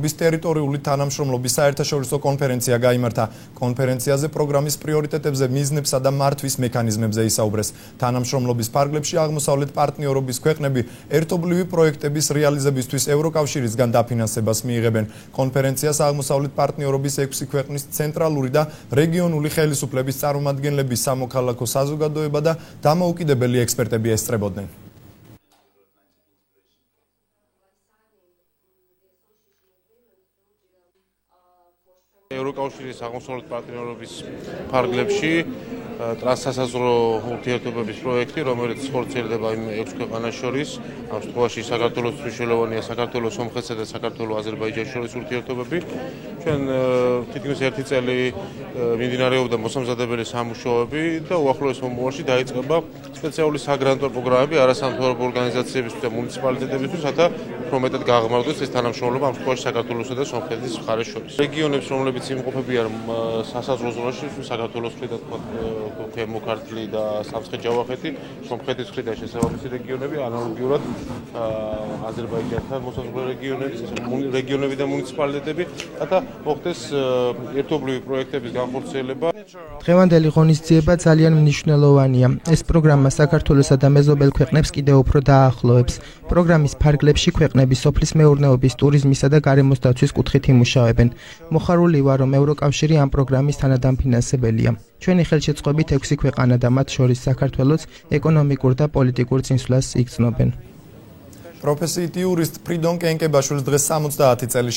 მთავრობის ტერიტორიული თანამშრომლობის საერთაშორისო კონფერენცია გაიმართა. კონფერენციაზე პროგრამის პრიორიტეტებზე, მიზნებსა და მართვის მექანიზმებზე ისაუბრეს. თანამშრომლობის ფარგლებში აღმოსავლეთ პარტნიორობის ქვეყნები ერთობლივი პროექტების რეალიზებისთვის ევროკავშირისგან დაფინანსებას მიიღებენ. კონფერენციას აღმოსავლეთ პარტნიორობის 6 ქვეყნის ცენტრალური და რეგიონული ხელისუფლების წარმომადგენლები, სამოქალაქო საზოგადოება და დამოუკიდებელი ექსპერტები ესწრებოდნენ. ევროკავშირის აღმოსავლეთ პარტნიორობის ფარგლებში ტრანსსასაზღვრო ურთიერთობების პროექტი, რომელიც ხორციელდება იმ 6 ქვეყანას შორის, ამ შემთხვევაში საქართველოს მნიშვნელოვანია საქართველოს სომხეთსა და საქართველოს აზერბაიჯანის შორის ურთიერთობები. ჩვენ თითქმის 1 წელი მიმდინარეობდა მოსამზადებელი სამუშაოები და უახლოეს მომავალში დაიწყება სპეციალური საგრანტო პროგრამები არასამთავრობო ორგანიზაციებისთვის და მუნიციპალიტეტებისთვის, რათა უფრო მეტად გაღრმავდეს ეს თანამშრომლობა ამ შემთხვევაში საქართველოსა და სომხეთის მხარეს შორის. რეგიონებს, რომლებიც იმყოფებიან სასაზღვრო ზონაში, საქართველოს მხრიდან ქვემო ქართლი და სამცხე-ჯავახეთი, სომხეთის მხრიდან შესაბამისი რეგიონები, ანალოგიურად აზერბაიჯანთან მოსაზღვრე რეგიონები და მუნიციპალიტეტები, რათა მოხდეს ერთობლივი პროექტების განხორციელება. დღევანდელი ღონისძიება ძალიან მნიშვნელოვანია. ეს პროგრამა საქართველოსა და მეზობელ ქვეყნებს კიდევ უფრო დაახლოებს. პროგრამის ფარგლებში ქვეყნები სოფლის მეურნეობის, ტურიზმისა და გარემოს დაცვის კუთხით იმუშავებენ. მოხარული ვარ, რომ ევროკავშირი ამ პროგრამის თანადამფინანსებელია. ჩვენი ხელშეწყობით 6 ქვეყანა და მათ შორის საქართველოს ეკონომიკურ და პოლიტიკურ წინსვლას იგრძნობენ. პროფესიით იურისტ ფრიდონ კენკებაშვილს დღეს 70 წელი